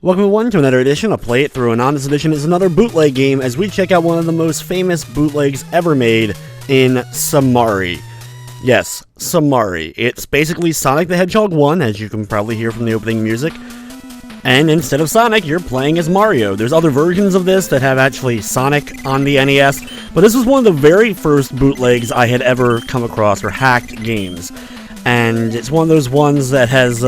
Welcome everyone to another edition of Play It Through, and on this edition is another bootleg game as we check out one of the most famous bootlegs ever made in Somari. Yes, Somari. It's basically Sonic the Hedgehog 1, as you can probably hear from the opening music, and instead of Sonic, you're playing as Mario. There's other versions of this that have actually Sonic on the NES, but this was one of the very first bootlegs I had ever come across, or hacked games. And it's one of those ones that has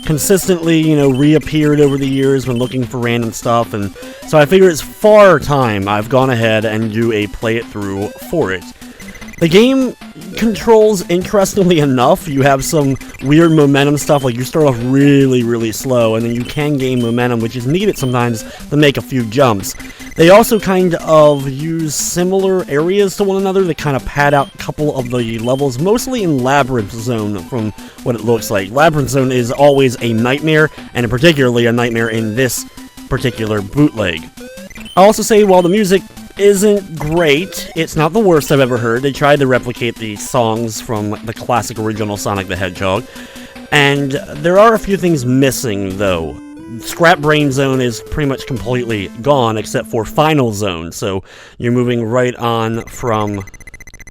consistently, reappeared over the years when looking for random stuff, and so I figure it's far time I've gone ahead and do a play it through for it. The game controls, interestingly enough, you have some weird momentum stuff, like you start off really slow, and then you can gain momentum, which is needed sometimes to make a few jumps. They also kind of use similar areas to one another to kind of pad out a couple of the levels, mostly in Labyrinth Zone from what it looks like. Labyrinth Zone is always a nightmare, and particularly a nightmare in this particular bootleg. I'll also say, while the music isn't great, it's not the worst I've ever heard. They tried to replicate the songs from the classic original Sonic the Hedgehog, and there are a few things missing, though. Scrap Brain Zone is pretty much completely gone, except for Final Zone, so you're moving right on from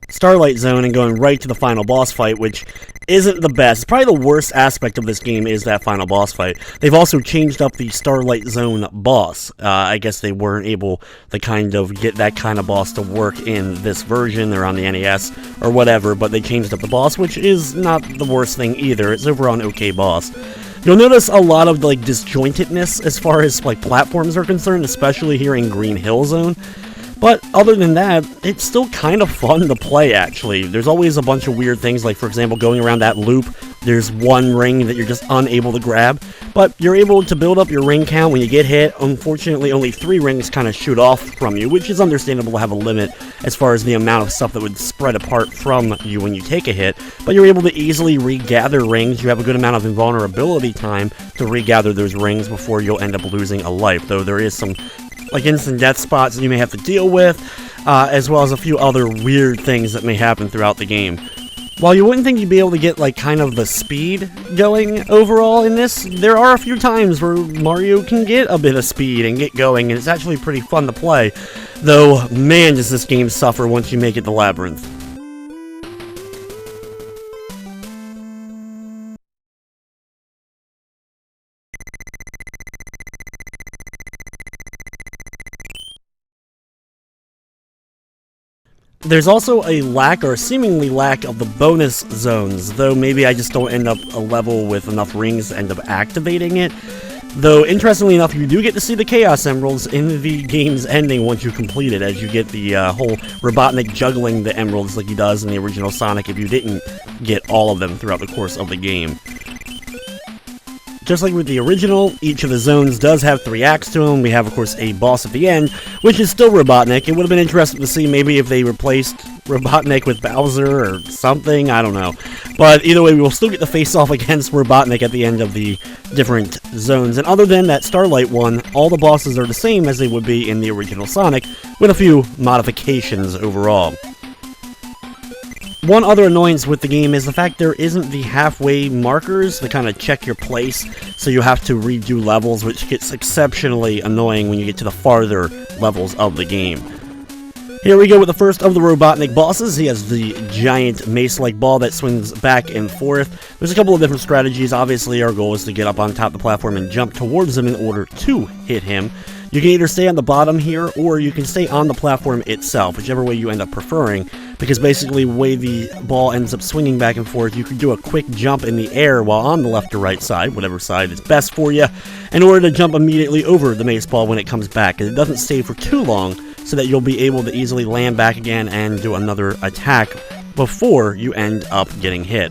Starlight Zone and going right to the final boss fight, which isn't the best. Probably the worst aspect of this game is that final boss fight. They've also changed up the Starlight Zone boss. I guess they weren't able to kind of get that kind of boss to work in this version. They're on the NES or whatever, but they changed up the boss, which is not the worst thing either. It's overall an okay boss. You'll notice a lot of disjointedness as far as platforms are concerned, especially here in Green Hill Zone. But other than that, it's still kind of fun to play, actually. There's always a bunch of weird things, like, for example, going around that loop, there's one ring that you're just unable to grab, but you're able to build up your ring count when you get hit. Unfortunately, only 3 rings kind of shoot off from you, which is understandable to have a limit as far as the amount of stuff that would spread apart from you when you take a hit, but you're able to easily regather rings. You have a good amount of invulnerability time to regather those rings before you'll end up losing a life, though there is some instant death spots that you may have to deal with, as well as a few other weird things that may happen throughout the game. While you wouldn't think you'd be able to get kind of the speed going overall in this, there are a few times where Mario can get a bit of speed and get going, and it's actually pretty fun to play, though man does this game suffer once you make it to Labyrinth. There's also a lack, or seemingly lack, of the bonus zones, though maybe I just don't end up a level with enough rings to end up activating it. Though, interestingly enough, you do get to see the Chaos Emeralds in the game's ending once you complete it, as you get the whole Robotnik juggling the emeralds like he does in the original Sonic if you didn't get all of them throughout the course of the game. Just like with the original, each of the zones does have 3 acts to them. We have, of course, a boss at the end, which is still Robotnik. It would have been interesting to see maybe if they replaced Robotnik with Bowser or something, I don't know. But either way, we will still get to face off against Robotnik at the end of the different zones. And other than that Starlight one, all the bosses are the same as they would be in the original Sonic, with a few modifications overall. One other annoyance with the game is the fact there isn't the halfway markers to kind of check your place, so you have to redo levels, which gets exceptionally annoying when you get to the farther levels of the game. Here we go with the first of the Robotnik bosses. He has the giant mace-like ball that swings back and forth. There's a couple of different strategies. Obviously, our goal is to get up on top of the platform and jump towards him in order to hit him. You can either stay on the bottom here, or you can stay on the platform itself, whichever way you end up preferring, because basically the way the ball ends up swinging back and forth, you can do a quick jump in the air while on the left or right side, whatever side is best for you, in order to jump immediately over the mace ball when it comes back. It doesn't stay for too long, so that you'll be able to easily land back again and do another attack before you end up getting hit.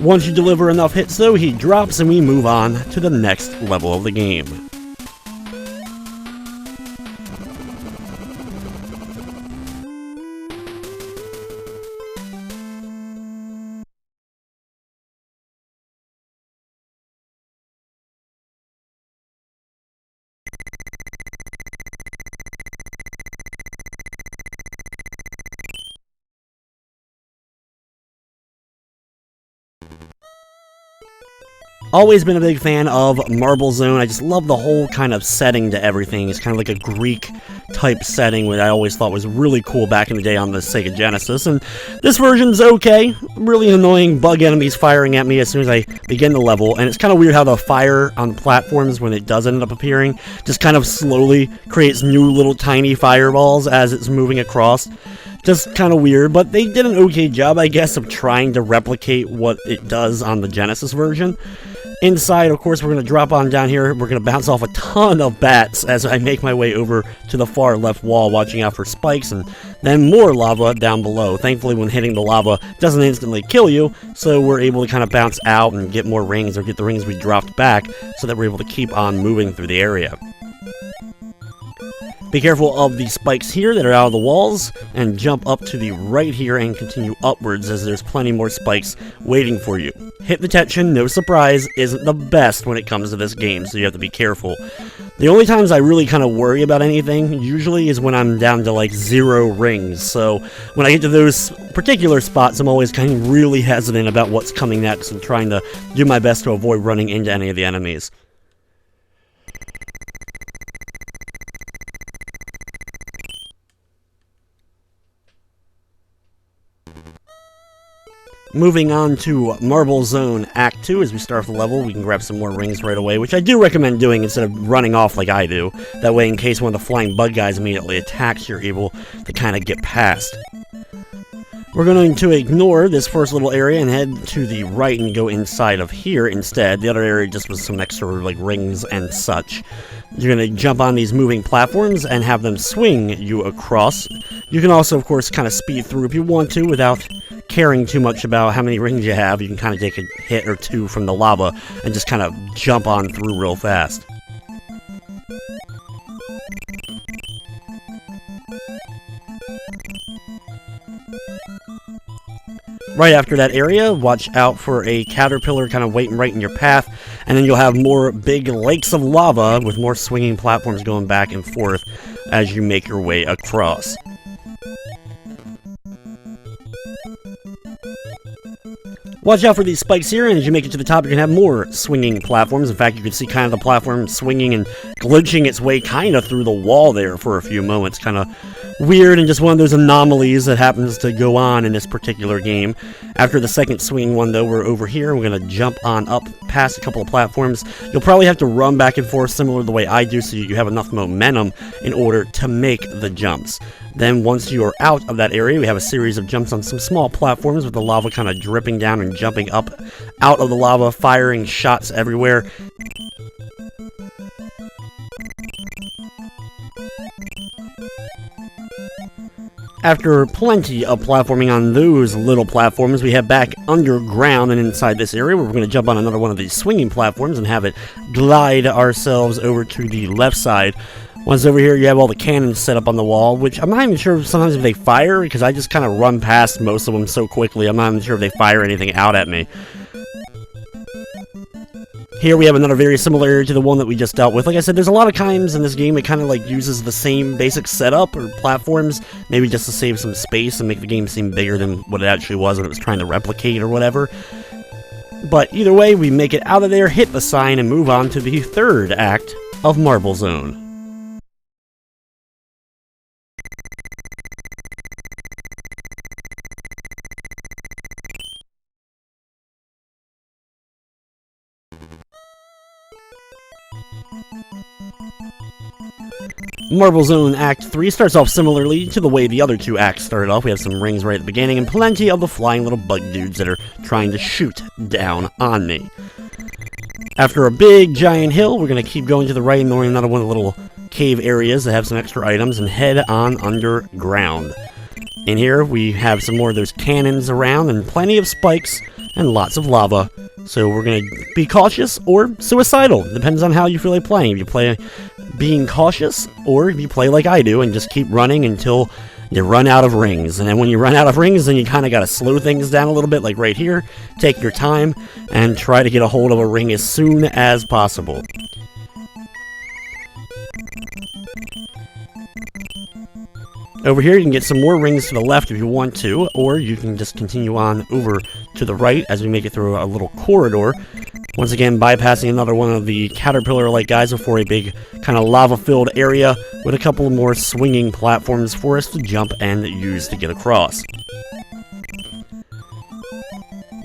Once you deliver enough hits, though, he drops and we move on to the next level of the game. Always been a big fan of Marble Zone. I just love the whole kind of setting to everything. It's kind of like a Greek type setting, which I always thought was really cool back in the day on the Sega Genesis. And this version's okay. Really annoying bug enemies firing at me as soon as I begin the level. And it's kind of weird how the fire on the platforms, when it does end up appearing, just kind of slowly creates new little tiny fireballs as it's moving across. Just kind of weird, but they did an okay job, I guess, of trying to replicate what it does on the Genesis version. Inside, of course, we're going to drop on down here. We're going to bounce off a ton of bats as I make my way over to the far left wall, watching out for spikes and then more lava down below. Thankfully, when hitting the lava, it doesn't instantly kill you, so we're able to kind of bounce out and get more rings, or get the rings we dropped back, so that we're able to keep on moving through the area. Be careful of the spikes here that are out of the walls, and jump up to the right here and continue upwards, as there's plenty more spikes waiting for you. Hit detection, no surprise, isn't the best when it comes to this game, so you have to be careful. The only times I really kind of worry about anything, usually, is when I'm down to like 0 rings, so when I get to those particular spots, I'm always kind of really hesitant about what's coming next, and trying to do my best to avoid running into any of the enemies. Moving on to Marble Zone Act 2, as we start off the level, we can grab some more rings right away, which I do recommend doing instead of running off like I do. That way, in case one of the flying bug guys immediately attacks, you're able to kind of get past. We're going to ignore this first little area and head to the right and go inside of here instead. The other area just was some extra like rings and such. You're going to jump on these moving platforms and have them swing you across. You can also, of course, kind of speed through if you want to without caring too much about how many rings you have. You can kind of take a hit or two from the lava and just kind of jump on through real fast. Right after that area, watch out for a caterpillar kind of waiting right in your path, and then you'll have more big lakes of lava with more swinging platforms going back and forth as you make your way across. Watch out for these spikes here, and as you make it to the top, you're going to have more swinging platforms. In fact, you can see kind of the platform swinging and glitching its way kind of through the wall there for a few moments. Kind of weird, and just one of those anomalies that happens to go on in this particular game. After the second swinging one, though, we're over here. We're going to jump on up past a couple of platforms. You'll probably have to run back and forth similar to the way I do, so you have enough momentum in order to make the jumps. Then once you are out of that area, we have a series of jumps on some small platforms with the lava kind of dripping down and jumping up out of the lava, firing shots everywhere. After plenty of platforming on those little platforms, we head back underground and inside this area where we're going to jump on another one of these swinging platforms and have it glide ourselves over to the left side. Once over here, you have all the cannons set up on the wall, which I'm not even sure sometimes if they fire, because I just kind of run past most of them so quickly. I'm not even sure if they fire anything out at me. Here we have another very similar area to the one that we just dealt with. Like I said, there's a lot of times in this game it kind of like uses the same basic setup or platforms, maybe just to save some space and make the game seem bigger than what it actually was when it was trying to replicate or whatever. But either way, we make it out of there, hit the sign, and move on to the third act of Marble Zone. Marble Zone Act 3 starts off similarly to the way the other two acts started off. We have some rings right at the beginning and plenty of the flying little bug dudes that are trying to shoot down on me. After a big giant hill, we're going to keep going to the right and going another one of the little cave areas that have some extra items and head on underground. In here we have some more of those cannons around and plenty of spikes and lots of lava. So we're going to be cautious or suicidal. Depends on how you feel like playing. If you play being cautious, or if you play like I do and just keep running until you run out of rings. And then when you run out of rings, then you kind of got to slow things down a little bit, like right here. Take your time and try to get a hold of a ring as soon as possible. Over here, you can get some more rings to the left if you want to, or you can just continue on over to the right as we make it through a little corridor. Once again, bypassing another one of the caterpillar-like guys before a big kind of lava-filled area with a couple more swinging platforms for us to jump and use to get across.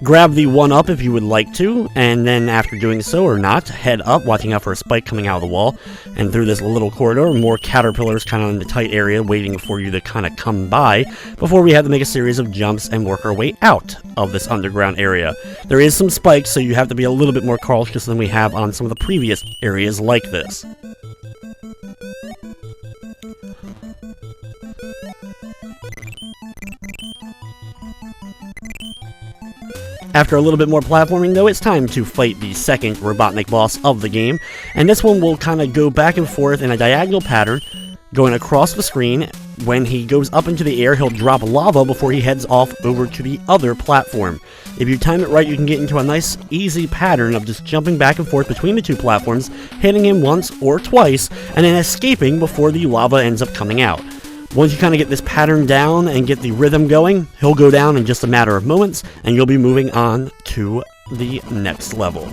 Grab the 1-up if you would like to, and then after doing so or not, head up, watching out for a spike coming out of the wall, and through this little corridor, more caterpillars kind of in the tight area waiting for you to kind of come by before we have to make a series of jumps and work our way out of this underground area. There is some spikes, so you have to be a little bit more cautious than we have on some of the previous areas like this. After a little bit more platforming, though, it's time to fight the second Robotnik boss of the game, and this one will kind of go back and forth in a diagonal pattern, going across the screen. When he goes up into the air, he'll drop lava before he heads off over to the other platform. If you time it right, you can get into a nice, easy pattern of just jumping back and forth between the two platforms, hitting him once or twice, and then escaping before the lava ends up coming out. Once you kind of get this pattern down and get the rhythm going, he'll go down in just a matter of moments, and you'll be moving on to the next level.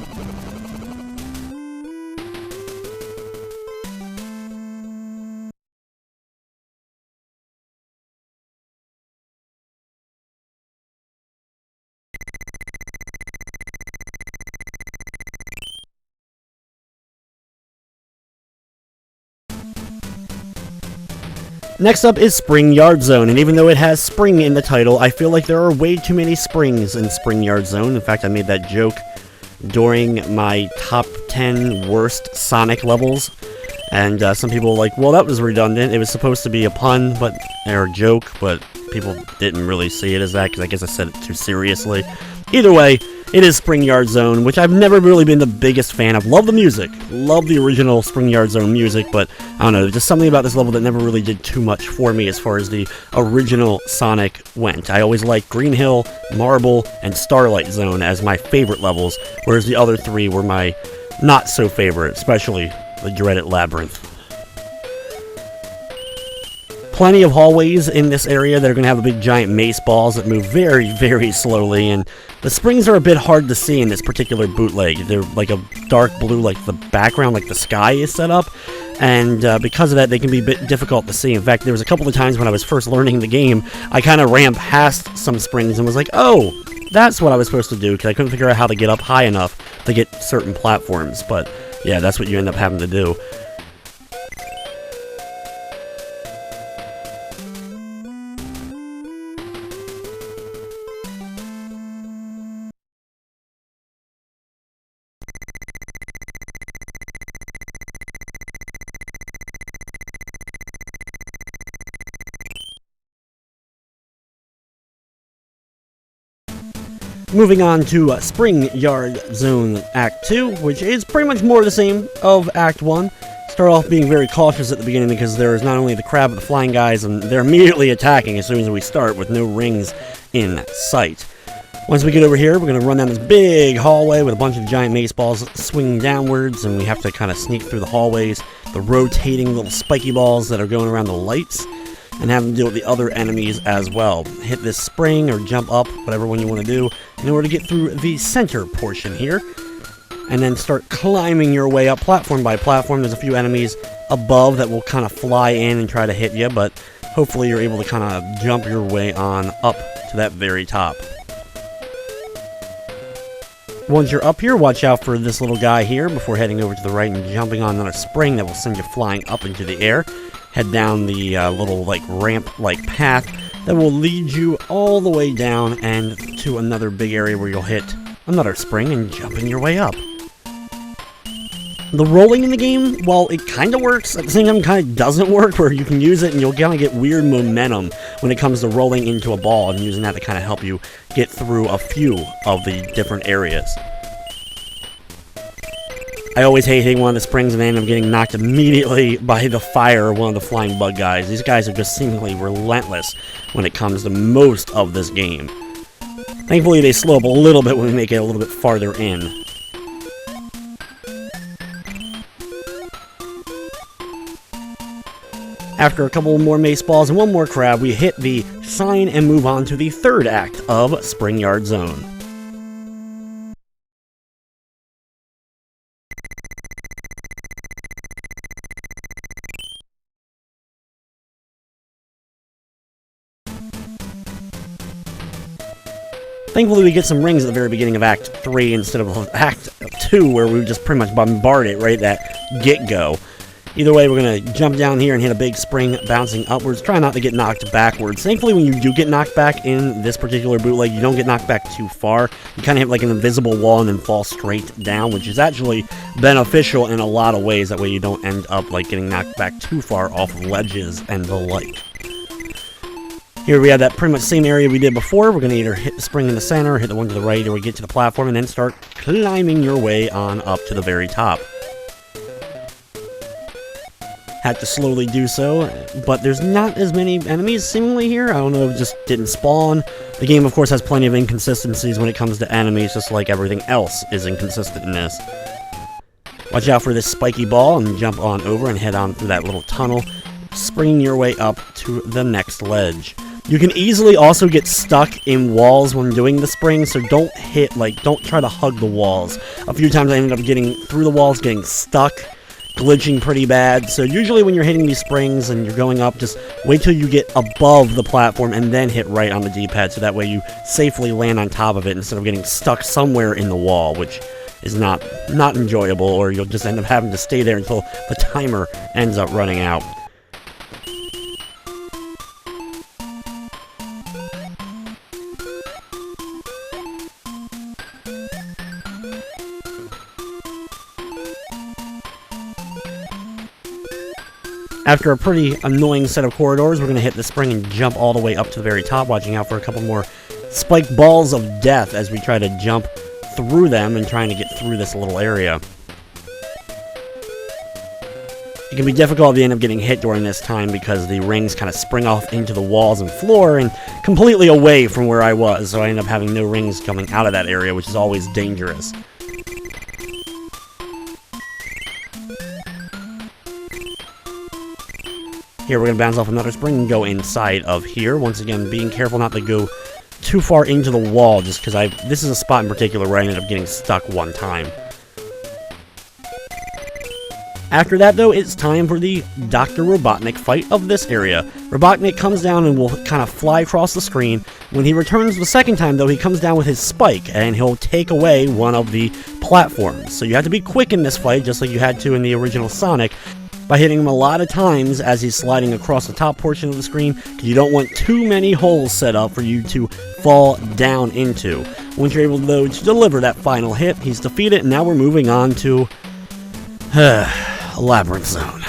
Next up is Spring Yard Zone, and even though it has spring in the title, I feel like there are way too many springs in Spring Yard Zone. In fact, I made that joke during my top 10 worst Sonic levels, and some people were like, well, that was redundant. It was supposed to be a pun, or a joke, but people didn't really see it as that, because I guess I said it too seriously. Either way, it is Spring Yard Zone, which I've never really been the biggest fan of. Love the music. Love the original Spring Yard Zone music, but I don't know, just something about this level that never really did too much for me as far as the original Sonic went. I always liked Green Hill, Marble, and Starlight Zone as my favorite levels, whereas the other three were my not-so-favorite, especially the dreaded Labyrinth. Plenty of hallways in this area that are going to have the big giant mace balls that move very, very slowly, and the springs are a bit hard to see in this particular bootleg. They're like a dark blue, like the background, like the sky is set up, and because of that, they can be a bit difficult to see. In fact, there was a couple of times when I was first learning the game, I kind of ran past some springs and was like, oh, that's what I was supposed to do, because I couldn't figure out how to get up high enough to get certain platforms, but yeah, that's what you end up having to do. Moving on to Spring Yard Zone Act 2, which is pretty much more the same of Act 1. Start off being very cautious at the beginning because there is not only the crab but the flying guys, and they're immediately attacking as soon as we start with no rings in sight. Once we get over here, we're going to run down this big hallway with a bunch of giant mace balls swinging downwards, and we have to kind of sneak through the hallways, the rotating little spiky balls that are going around the lights, and have them deal with the other enemies as well. Hit this spring or jump up, whatever one you want to do, in order to get through the center portion here. And then start climbing your way up platform by platform. There's a few enemies above that will kind of fly in and try to hit you, but hopefully you're able to kind of jump your way on up to that very top. Once you're up here, watch out for this little guy here before heading over to the right and jumping on another spring that will send you flying up into the air. Head down the little like ramp-like path that will lead you all the way down and to another big area where you'll hit another spring and jumping your way up. The rolling in the game, while it kind of works, at the same time kind of doesn't work, where you can use it and you'll kind of get weird momentum when it comes to rolling into a ball and using that to kind of help you get through a few of the different areas. I always hate hitting one of the springs and I end up getting knocked immediately by the fire of one of the flying bug guys. These guys are just seemingly relentless when it comes to most of this game. Thankfully they slow up a little bit when we make it a little bit farther in. After a couple more mace balls and one more crab, we hit the sign and move on to the third act of Spring Yard Zone. Thankfully, we get some rings at the very beginning of Act 3 instead of Act 2, where we just pretty much bombard it right at get-go. Either way, we're going to jump down here and hit a big spring bouncing upwards. Try not to get knocked backwards. Thankfully, when you do get knocked back in this particular bootleg, you don't get knocked back too far. You kind of hit like an invisible wall and then fall straight down, which is actually beneficial in a lot of ways. That way you don't end up like getting knocked back too far off of ledges and the like. Here we have that pretty much same area we did before. We're going to either hit the spring in the center, hit the one to the right, or we get to the platform and then start climbing your way on up to the very top. Had to slowly do so, but there's not as many enemies seemingly here. I don't know, it just didn't spawn. The game, of course, has plenty of inconsistencies when it comes to enemies, just like everything else is inconsistent in this. Watch out for this spiky ball and jump on over and head on through that little tunnel, springing your way up to the next ledge. You can easily also get stuck in walls when doing the spring, so don't try to hug the walls. A few times I ended up getting through the walls, getting stuck, glitching pretty bad. So usually when you're hitting these springs and you're going up, just wait till you get above the platform and then hit right on the D-pad, so that way you safely land on top of it instead of getting stuck somewhere in the wall, which is not enjoyable, or you'll just end up having to stay there until the timer ends up running out. After a pretty annoying set of corridors, we're going to hit the spring and jump all the way up to the very top, watching out for a couple more spiked balls of death as we try to jump through them and trying to get through this little area. It can be difficult if you end up getting hit during this time because the rings kind of spring off into the walls and floor and completely away from where I was, so I end up having no rings coming out of that area, which is always dangerous. Here, we're going to bounce off another spring and go inside of here. Once again, being careful not to go too far into the wall, just because this is a spot in particular where I ended up getting stuck one time. After that, though, it's time for the Dr. Robotnik fight of this area. Robotnik comes down and will kind of fly across the screen. When he returns the second time, though, he comes down with his spike, and he'll take away one of the platforms. So you have to be quick in this fight, just like you had to in the original Sonic, by hitting him a lot of times as he's sliding across the top portion of the screen, because you don't want too many holes set up for you to fall down into. Once you're able, though, to deliver that final hit, he's defeated, and now we're moving on to Labyrinth Zone.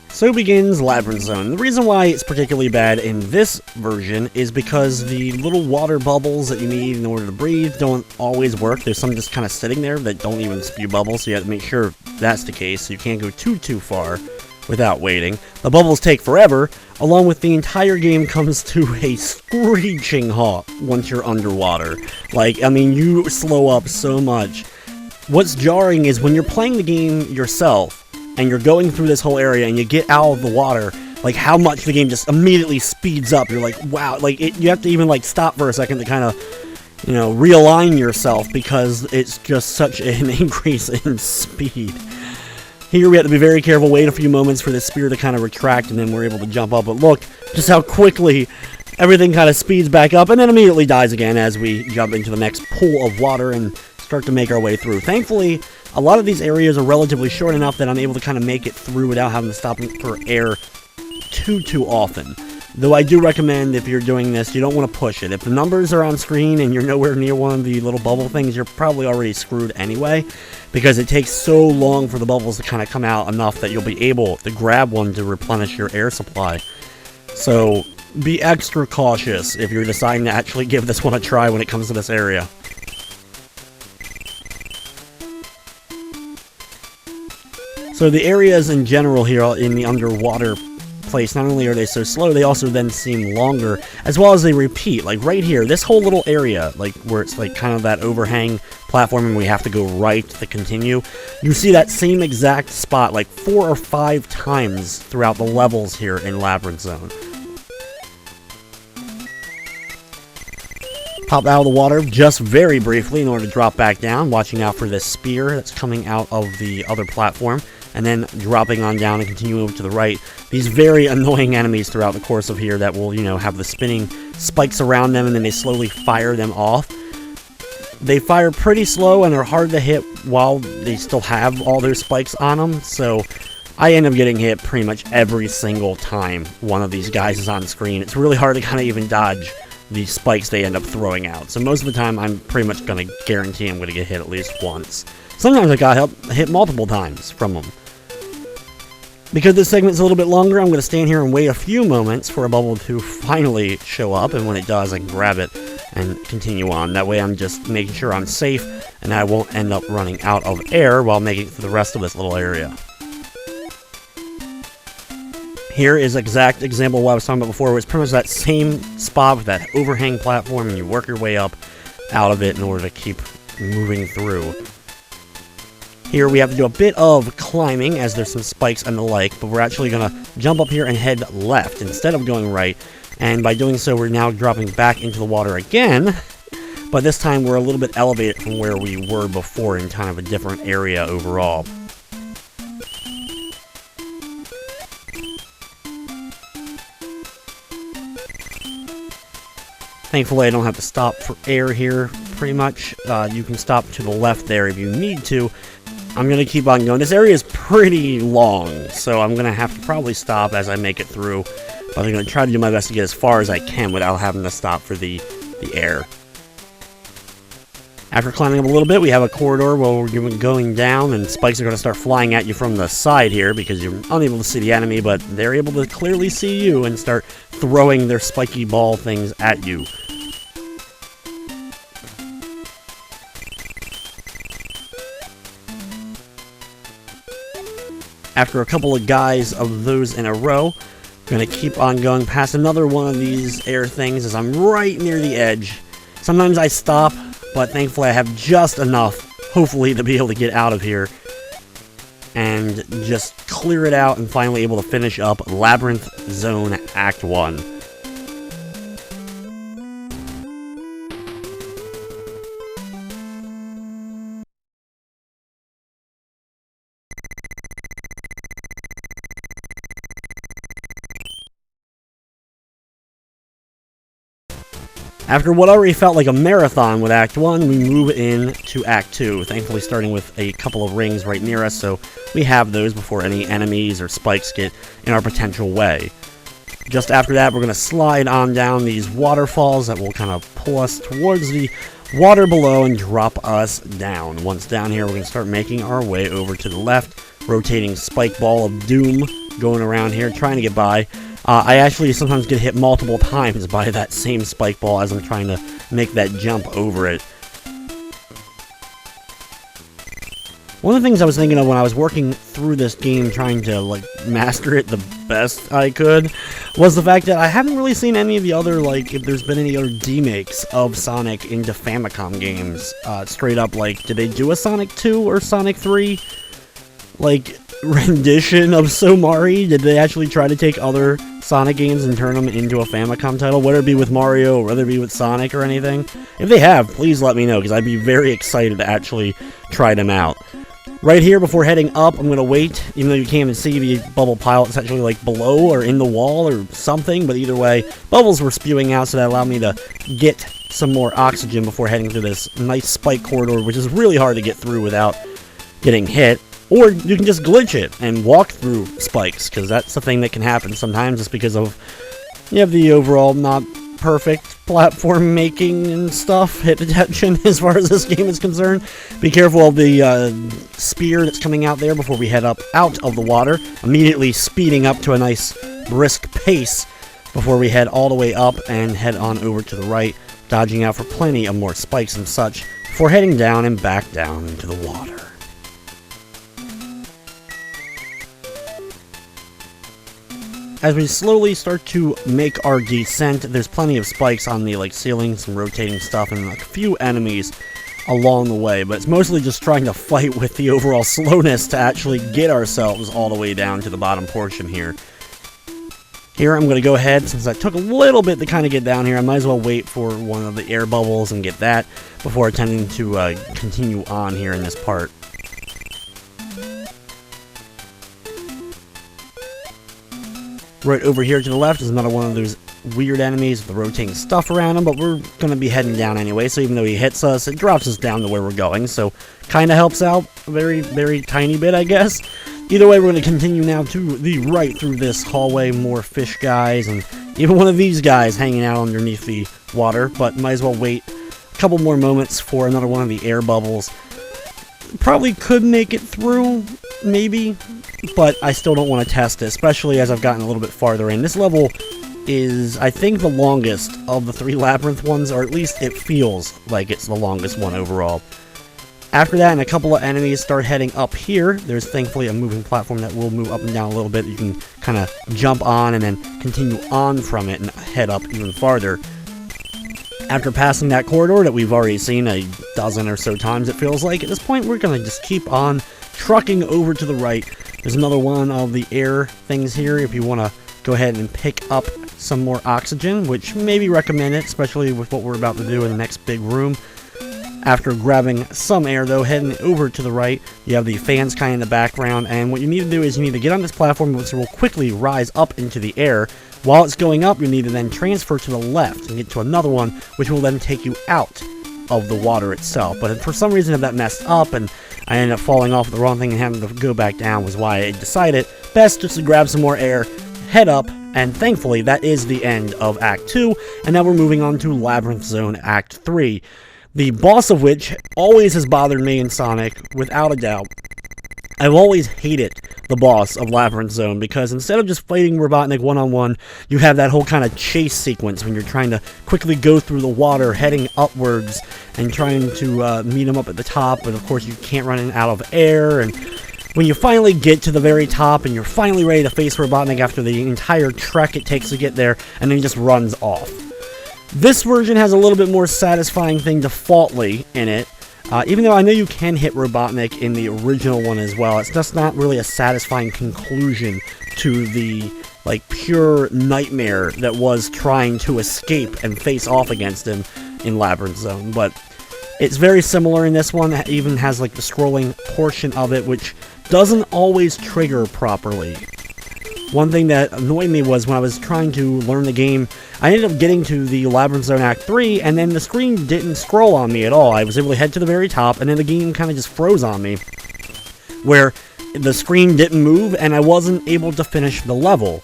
So begins Labyrinth Zone. The reason why it's particularly bad in this version is because the little water bubbles that you need in order to breathe don't always work. There's some just kind of sitting there that don't even spew bubbles, so you have to make sure that's the case, so you can't go too far without waiting. The bubbles take forever, along with the entire game comes to a screeching halt once you're underwater. Like, I mean, you slow up so much. What's jarring is when you're playing the game yourself, and you're going through this whole area, and you get out of the water, like how much the game just immediately speeds up. You're like, wow, like you have to even like stop for a second to kind of, you know, realign yourself because it's just such an increase in speed. Here we have to be very careful, wait a few moments for the spear to kind of retract, and then we're able to jump up. But look just how quickly everything kind of speeds back up, and then immediately dies again as we jump into the next pool of water and start to make our way through. Thankfully, a lot of these areas are relatively short enough that I'm able to kind of make it through without having to stop for air too often. Though I do recommend, if you're doing this, you don't want to push it. If the numbers are on screen and you're nowhere near one of the little bubble things, you're probably already screwed anyway, because it takes so long for the bubbles to kind of come out enough that you'll be able to grab one to replenish your air supply. So be extra cautious if you're deciding to actually give this one a try when it comes to this area. So the areas in general here in the underwater place, not only are they so slow, they also then seem longer, as well as they repeat. Like right here, this whole little area, like where it's like kind of that overhang platform and we have to go right to continue, you see that same exact spot like 4 or 5 times throughout the levels here in Labyrinth Zone. Pop out of the water just very briefly in order to drop back down, watching out for this spear that's coming out of the other platform, and then dropping on down and continuing over to the right. These very annoying enemies throughout the course of here that will, you know, have the spinning spikes around them and then they slowly fire them off. They fire pretty slow and are hard to hit while they still have all their spikes on them, so I end up getting hit pretty much every single time one of these guys is on screen. It's really hard to kind of even dodge the spikes they end up throwing out. So most of the time, I'm pretty much going to guarantee I'm going to get hit at least once. Sometimes I got hit multiple times from them. Because this segment's a little bit longer, I'm going to stand here and wait a few moments for a bubble to finally show up, and when it does, I can grab it and continue on. That way I'm just making sure I'm safe, and I won't end up running out of air while making it through the rest of this little area. Here is an exact example of what I was talking about before, where it's pretty much that same spot with that overhang platform, and you work your way up out of it in order to keep moving through. Here we have to do a bit of climbing, as there's some spikes and the like, but we're actually going to jump up here and head left instead of going right, and by doing so we're now dropping back into the water again, but this time we're a little bit elevated from where we were before in kind of a different area overall. Thankfully, I don't have to stop for air here, pretty much. You can stop to the left there if you need to. I'm going to keep on going. This area is pretty long, so I'm going to have to probably stop as I make it through. But I'm going to try to do my best to get as far as I can without having to stop for the air. After climbing up a little bit, we have a corridor where we're going down, and spikes are going to start flying at you from the side here because you're unable to see the enemy, but they're able to clearly see you and start throwing their spiky ball things at you. After a couple of guys of those in a row, I'm going to keep on going past another one of these air things as I'm right near the edge. Sometimes I stop, but thankfully I have just enough, hopefully, to be able to get out of here and just clear it out and finally able to finish up Labyrinth Zone Act 1. After what already felt like a marathon with Act 1, we move into Act 2, thankfully starting with a couple of rings right near us, so we have those before any enemies or spikes get in our potential way. Just after that, we're going to slide on down these waterfalls that will kind of pull us towards the water below and drop us down. Once down here, we're going to start making our way over to the left, rotating spike ball of doom, going around here, trying to get by. I actually sometimes get hit multiple times by that same spike ball as I'm trying to make that jump over it. One of the things I was thinking of when I was working through this game, trying to like master it the best I could, was the fact that I haven't really seen any of the other, like, if there's been any other remakes of Sonic into Famicom games. Straight up, like, did they do a Sonic 2 or Sonic 3? Like, rendition of Somari? Did they actually try to take other Sonic games and turn them into a Famicom title, whether it be with Mario or whether it be with Sonic or anything? If they have, please let me know, because I'd be very excited to actually try them out. Right here, before heading up, I'm going to wait, even though you can't even see the bubble pile. It's actually like below or in the wall or something, but either way, bubbles were spewing out, so that allowed me to get some more oxygen before heading through this nice spike corridor, which is really hard to get through without getting hit. Or you can just glitch it and walk through spikes, because that's the thing that can happen sometimes, just because of you have the overall not perfect platform making and stuff, hit detection as far as this game is concerned. Be careful of the spear that's coming out there before we head up out of the water, immediately speeding up to a nice brisk pace before we head all the way up and head on over to the right, dodging out for plenty of more spikes and such before heading down and back down into the water. As we slowly start to make our descent, there's plenty of spikes on the ceilings, some rotating stuff, and a few enemies along the way, but it's mostly just trying to fight with the overall slowness to actually get ourselves all the way down to the bottom portion here. Here I'm going to go ahead, since I took a little bit to kind of get down here, I might as well wait for one of the air bubbles and get that before attempting to continue on here in this part. Right over here to the left is another one of those weird enemies with the rotating stuff around them, but we're going to be heading down anyway, so even though he hits us, it drops us down to where we're going, so kind of helps out a very, very tiny bit, I guess. Either way, we're going to continue now to the right through this hallway, more fish guys, and even one of these guys hanging out underneath the water, but might as well wait a couple more moments for another one of the air bubbles. Probably could make it through, maybe, but I still don't want to test it, especially as I've gotten a little bit farther in. This level is, I think, the longest of the 3 Labyrinth ones, or at least it feels like it's the longest one overall. After that, and a couple of enemies start heading up here, there's thankfully a moving platform that will move up and down a little bit. You can kind of jump on and then continue on from it and head up even farther. After passing that corridor that we've already seen a dozen or so times, it feels like, at this point we're going to just keep on trucking over to the right. There's another one of the air things here if you want to go ahead and pick up some more oxygen, which maybe recommend it, especially with what we're about to do in the next big room. After grabbing some air, though, heading over to the right, you have the fans kind of in the background, and what you need to do is you need to get on this platform, which will quickly rise up into the air. While it's going up, you need to then transfer to the left and get to another one, which will then take you out of the water itself. But for some reason, if that messed up and I ended up falling off the wrong thing and having to go back down, was why I decided best just to grab some more air, head up, and thankfully that is the end of Act 2, and now we're moving on to Labyrinth Zone Act 3. The boss of which always has bothered me in Sonic, without a doubt. I've always hated the boss of Labyrinth Zone, because instead of just fighting Robotnik one-on-one, you have that whole kind of chase sequence when you're trying to quickly go through the water, heading upwards, and trying to meet him up at the top, but of course you can't run out of air, and when you finally get to the very top, and you're finally ready to face Robotnik after the entire trek it takes to get there, and then he just runs off. This version has a little bit more satisfying thing defaultly in it. Even though I know you can hit Robotnik in the original one as well, it's just not really a satisfying conclusion to the, like, pure nightmare that was trying to escape and face off against him in Labyrinth Zone. But it's very similar in this one. It even has, like, the scrolling portion of it, which doesn't always trigger properly. One thing that annoyed me was when I was trying to learn the game, I ended up getting to the Labyrinth Zone Act 3, and then the screen didn't scroll on me at all. I was able to head to the very top, and then the game kind of just froze on me, where the screen didn't move, and I wasn't able to finish the level.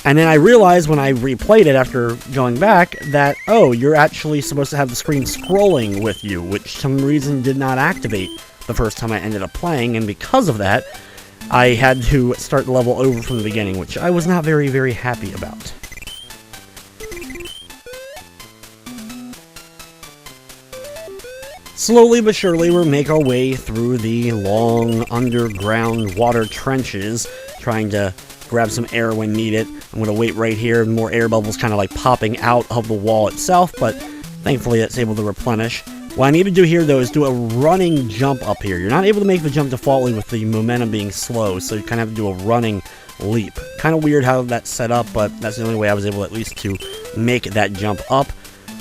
And then I realized when I replayed it after going back that, oh, you're actually supposed to have the screen scrolling with you, which for some reason did not activate the first time I ended up playing, and because of that, I had to start the level over from the beginning, which I was not very, very happy about. Slowly but surely, we'll make our way through the long underground water trenches, trying to grab some air when needed. I'm going to wait right here, more air bubbles kind of like popping out of the wall itself, but thankfully it's able to replenish. What I need to do here, though, is do a running jump up here. You're not able to make the jump defaultly with the momentum being slow, so you kind of have to do a running leap. Kind of weird how that's set up, but that's the only way I was able at least to make that jump up.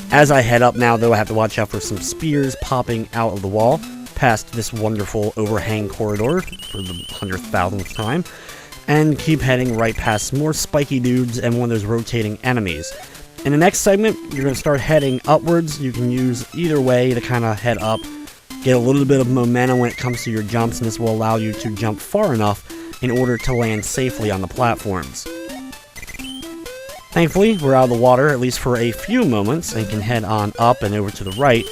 As I head up now, though, I have to watch out for some spears popping out of the wall, past this wonderful overhang corridor for the 100,000th time, and keep heading right past more spiky dudes and one of those rotating enemies. In the next segment, you're going to start heading upwards. You can use either way to kind of head up, get a little bit of momentum when it comes to your jumps, and this will allow you to jump far enough in order to land safely on the platforms. Thankfully, we're out of the water, at least for a few moments, and can head on up and over to the right.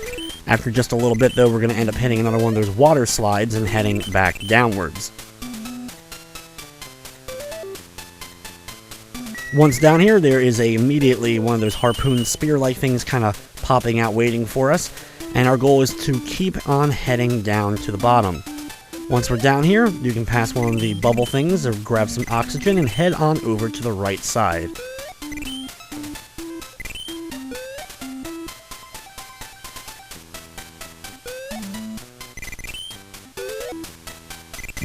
After just a little bit, though, we're going to end up hitting another one of those water slides and heading back downwards. Once down here, there is immediately one of those harpoon spear-like things kind of popping out waiting for us, and our goal is to keep on heading down to the bottom. Once we're down here, you can pass one of the bubble things or grab some oxygen and head on over to the right side.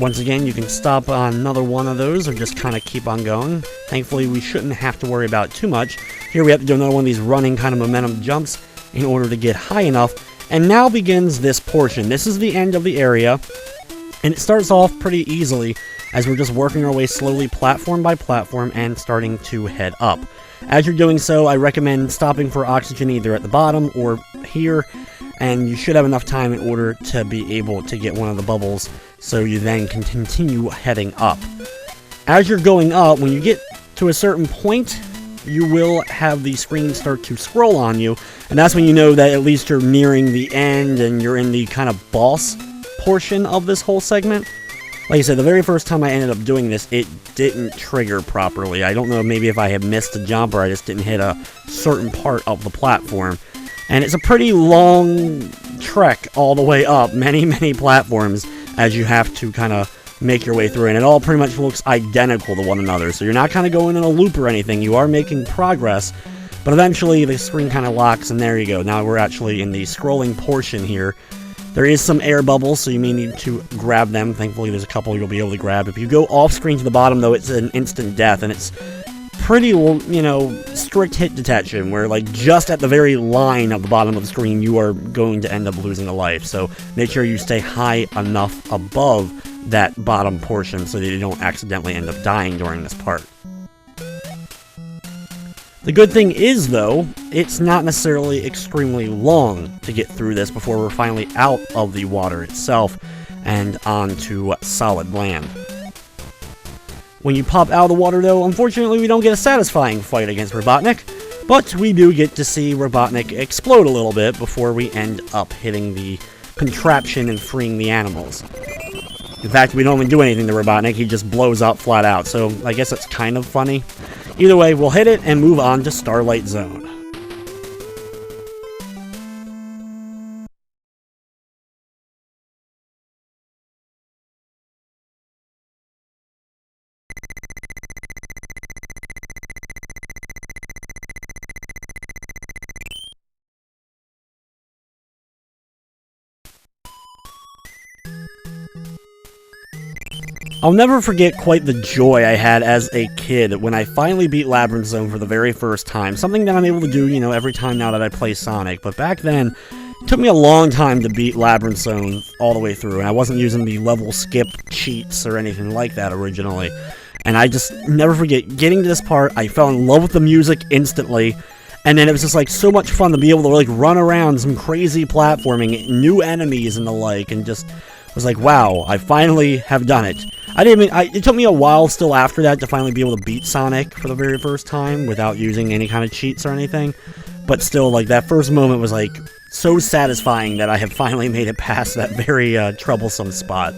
Once again, you can stop on another one of those or just kind of keep on going. Thankfully, we shouldn't have to worry about it too much. Here we have to do another one of these running kind of momentum jumps in order to get high enough. And now begins this portion. This is the end of the area, and it starts off pretty easily as we're just working our way slowly platform by platform and starting to head up. As you're doing so, I recommend stopping for oxygen either at the bottom or here, and you should have enough time in order to be able to get one of the bubbles, so you then can continue heading up. As you're going up, when you get to a certain point, you will have the screen start to scroll on you, and that's when you know that at least you're nearing the end and you're in the kind of boss portion of this whole segment. Like I said, the very first time I ended up doing this, it didn't trigger properly. I don't know, maybe if I had missed a jump or I just didn't hit a certain part of the platform. And it's a pretty long trek all the way up, many platforms, as you have to kind of make your way through. And it all pretty much looks identical to one another. So you're not kind of going in a loop or anything. You are making progress. But eventually the screen kind of locks, and there you go. Now we're actually in the scrolling portion here. There is some air bubbles, so you may need to grab them. Thankfully, there's a couple you'll be able to grab. If you go off screen to the bottom, though, it's an instant death, and it's pretty, you know, strict hit detection, where, like, just at the very line of the bottom of the screen, you are going to end up losing a life. So make sure you stay high enough above that bottom portion so that you don't accidentally end up dying during this part. The good thing is, though, it's not necessarily extremely long to get through this before we're finally out of the water itself and onto solid land. When you pop out of the water, though, unfortunately we don't get a satisfying fight against Robotnik, but we do get to see Robotnik explode a little bit before we end up hitting the contraption and freeing the animals. In fact, we don't even do anything to Robotnik, he just blows up flat out, so I guess that's kind of funny. Either way, we'll hit it and move on to Starlight Zone. I'll never forget quite the joy I had as a kid when I finally beat Labyrinth Zone for the very first time. Something that I'm able to do, you know, every time now that I play Sonic. But back then, it took me a long time to beat Labyrinth Zone all the way through. And I wasn't using the level skip cheats or anything like that originally. And I just never forget getting to this part. I fell in love with the music instantly. And then it was just like so much fun to be able to like run around some crazy platforming, new enemies and the like, and just was like, wow, I finally have done it. It took me a while still after that to finally be able to beat Sonic for the very first time without using any kind of cheats or anything. But still, like, that first moment was like so satisfying that I have finally made it past that very troublesome spot.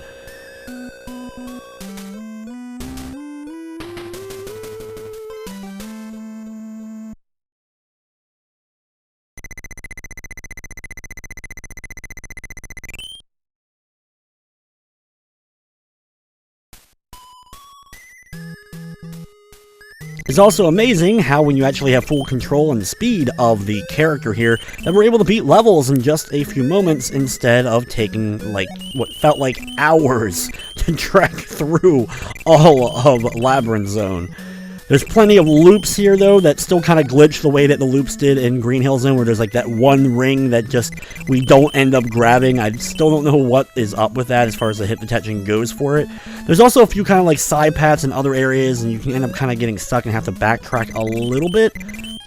It's also amazing how when you actually have full control and speed of the character here, that we're able to beat levels in just a few moments instead of taking, like, what felt like hours to trek through all of Labyrinth Zone. There's plenty of loops here, though, that still kind of glitch the way that the loops did in Green Hill Zone, where there's, like, that one ring that just we don't end up grabbing. I still don't know what is up with that as far as the hit detection goes for it. There's also a few kind of, like, side paths in other areas, and you can end up kind of getting stuck and have to backtrack a little bit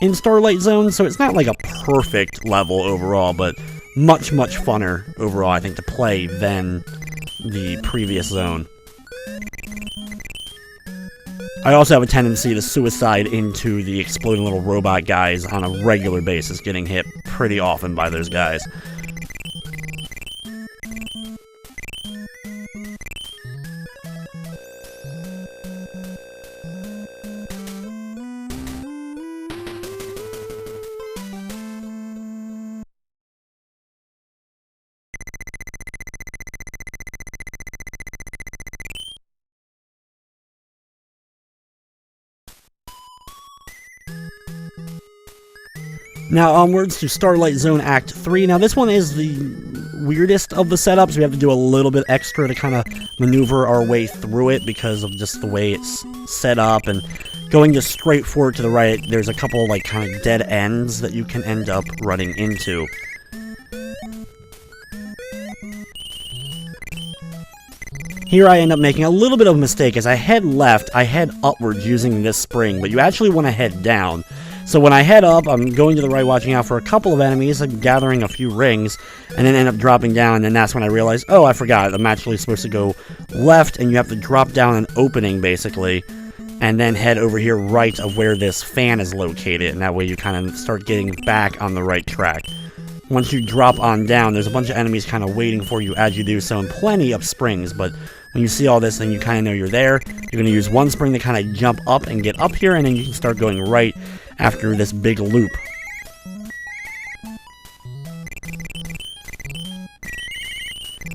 in Starlight Zone, so it's not, like, a perfect level overall, but much funner overall, I think, to play than the previous zone. I also have a tendency to suicide into the exploding little robot guys on a regular basis, getting hit pretty often by those guys. Now onwards to Starlight Zone Act 3. Now this one is the weirdest of the setups. We have to do a little bit extra to kind of maneuver our way through it because of just the way it's set up, and going just straight forward to the right, there's a couple like kind of dead ends that you can end up running into. Here I end up making a little bit of a mistake. As I head left, I head upwards using this spring, but you actually want to head down. So when I head up, I'm going to the right, watching out for a couple of enemies, I'm gathering a few rings, and then end up dropping down, and that's when I realize, oh, I forgot, I'm actually supposed to go left, and you have to drop down an opening, basically, and then head over here right of where this fan is located, and that way you kind of start getting back on the right track. Once you drop on down, there's a bunch of enemies kind of waiting for you as you do so, and plenty of springs, but when you see all this, then you kind of know you're there. You're going to use one spring to kind of jump up and get up here, and then you can start going right after this big loop.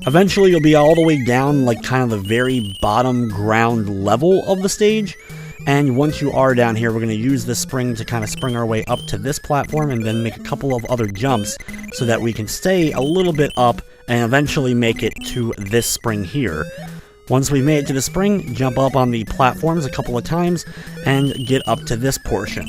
Eventually, you'll be all the way down, like kind of the very bottom ground level of the stage. And once you are down here, we're going to use this spring to kind of spring our way up to this platform and then make a couple of other jumps so that we can stay a little bit up and eventually make it to this spring here. Once we've made it to the spring, jump up on the platforms a couple of times and get up to this portion.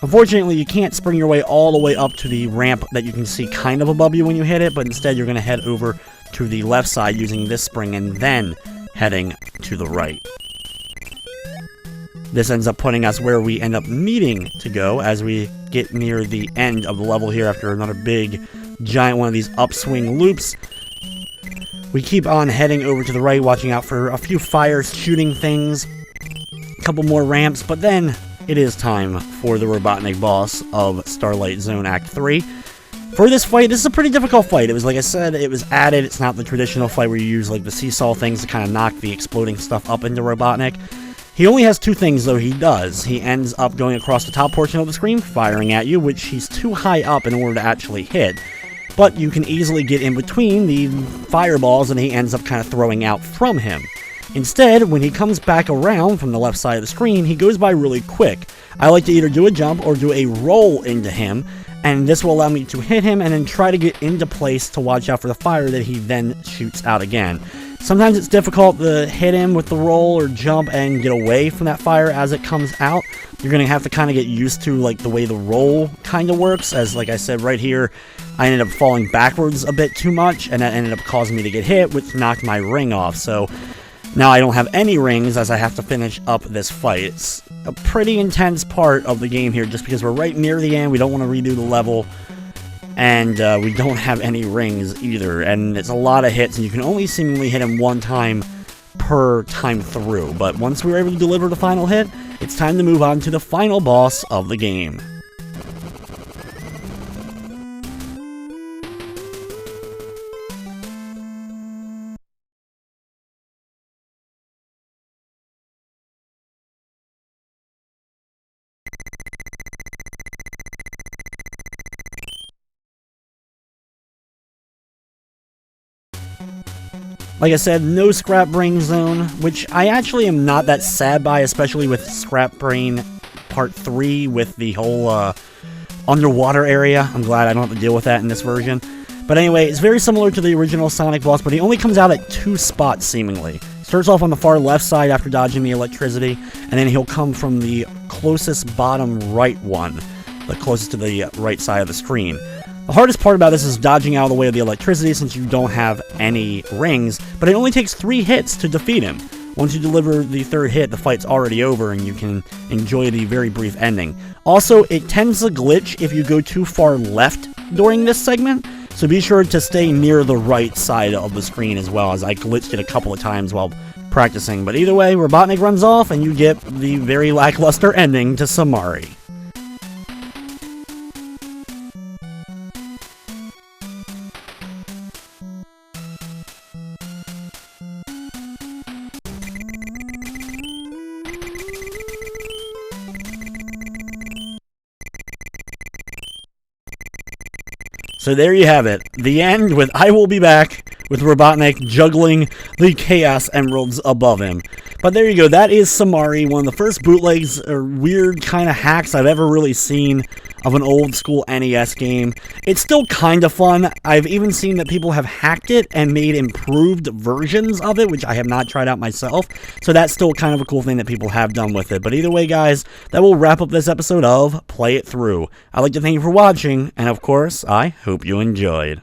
Unfortunately, you can't spring your way all the way up to the ramp that you can see kind of above you when you hit it, but instead you're going to head over to the left side using this spring and then heading to the right. This ends up putting us where we end up needing to go as we get near the end of the level here after another big, giant one of these upswing loops. We keep on heading over to the right, watching out for a few fires shooting things, a couple more ramps, but then it is time for the Robotnik boss of Starlight Zone Act 3. For this fight, this is a pretty difficult fight. It was, like I said, it was added. It's not the traditional fight where you use like the seesaw things to kind of knock the exploding stuff up into Robotnik. He only has two things, though, he does. He ends up going across the top portion of the screen, firing at you, which he's too high up in order to actually hit. But you can easily get in between the fireballs, and he ends up kind of throwing out from him. Instead, when he comes back around from the left side of the screen, he goes by really quick. I like to either do a jump or do a roll into him, and this will allow me to hit him and then try to get into place to watch out for the fire that he then shoots out again. Sometimes it's difficult to hit him with the roll or jump and get away from that fire as it comes out. You're going to have to kind of get used to like the way the roll kind of works, as like I said right here, I ended up falling backwards a bit too much, and that ended up causing me to get hit, which knocked my ring off. So now I don't have any rings as I have to finish up this fight. It's a pretty intense part of the game here just because we're right near the end. We don't want to redo the level, and we don't have any rings either. And it's a lot of hits, and you can only seemingly hit him one time per time through. But once we're able to deliver the final hit, it's time to move on to the final boss of the game. Like I said, no Scrap Brain Zone, which I actually am not that sad by, especially with Scrap Brain Part 3 with the whole underwater area. I'm glad I don't have to deal with that in this version. But anyway, it's very similar to the original Sonic boss, but he only comes out at two spots, seemingly. Starts off on the far left side after dodging the electricity, and then he'll come from the closest bottom right one, the closest to the right side of the screen. The hardest part about this is dodging out of the way of the electricity since you don't have any rings, but it only takes 3 hits to defeat him. Once you deliver the 3rd hit, the fight's already over and you can enjoy the very brief ending. Also, it tends to glitch if you go too far left during this segment, so be sure to stay near the right side of the screen as well, as I glitched it a couple of times while practicing. But either way, Robotnik runs off and you get the very lackluster ending to Somari. So there you have it, the end with I Will Be Back, with Robotnik juggling the Chaos Emeralds above him. But there you go, that is Somari, one of the first bootlegs or weird kind of hacks I've ever really seen of an old school NES game. It's still kind of fun. I've even seen that people have hacked it and made improved versions of it, which I have not tried out myself, so that's still kind of a cool thing that people have done with it. But either way, guys, that will wrap up this episode of Play It Through. I'd like to thank you for watching, and of course, I hope you enjoyed.